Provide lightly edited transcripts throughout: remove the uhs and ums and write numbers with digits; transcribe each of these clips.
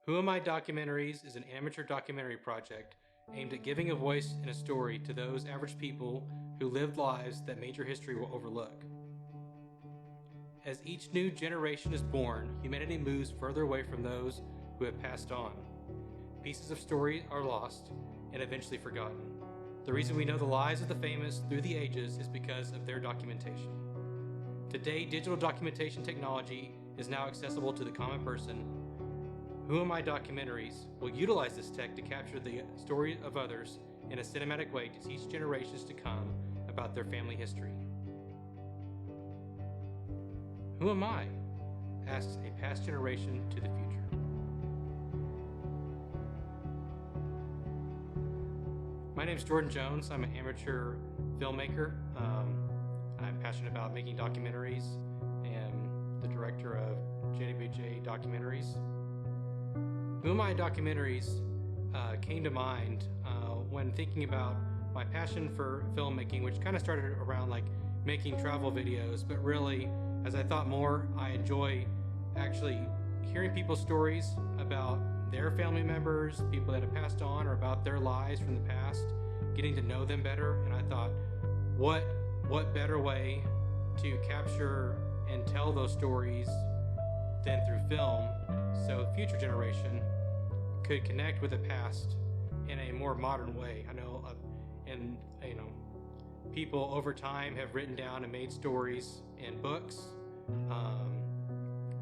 Who Am I Documentaries is an amateur documentary project aimed at giving a voice and a story to those average people who lived lives that major history will overlook. As each new generation is born, humanity moves further away from those who have passed on. Pieces of story are lost and eventually forgotten. The reason we know the lives of the famous through the ages is because of their documentation. Today, digital documentation technology is now accessible to the common person. Who Am I Documentaries will utilize this tech to capture the story of others in a cinematic way to teach generations to come about their family history. Who am I? Asks a past generation to the future. My name is Jordan Jones. I'm an amateur filmmaker. I'm passionate about making documentaries and the director of JWJ Documentaries. Who Am I Documentaries came to mind when thinking about my passion for filmmaking, which kind of started around like making travel videos, but really, as I thought more, I enjoy actually hearing people's stories about their family members, people that have passed on, or about their lives from the past, getting to know them better. And I thought, what better way to capture and tell those stories than through film, so future generation could connect with the past in a more modern way. I know, people over time have written down and made stories in books.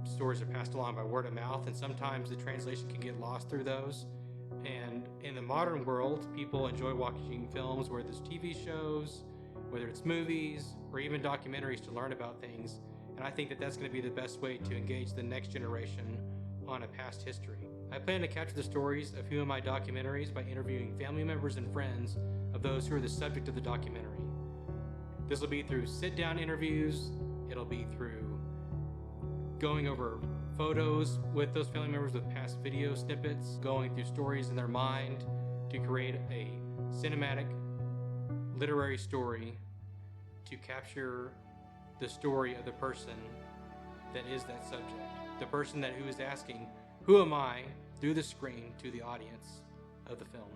Stories are passed along by word of mouth, and sometimes the translation can get lost through those. And in the modern world, people enjoy watching films, whether it's TV shows, whether it's movies, or even documentaries to learn about things. And I think that that's going to be the best way to engage the next generation on a past history. I plan to capture the stories of Who Am I Documentaries by interviewing family members and friends of those who are the subject of the documentary. This will be through sit-down interviews. It'll be through going over photos with those family members with past video snippets, going through stories in their mind to create a cinematic literary story to capture the story of the person that is that subject. The person who is asking, who am I, through the screen to the audience of the film.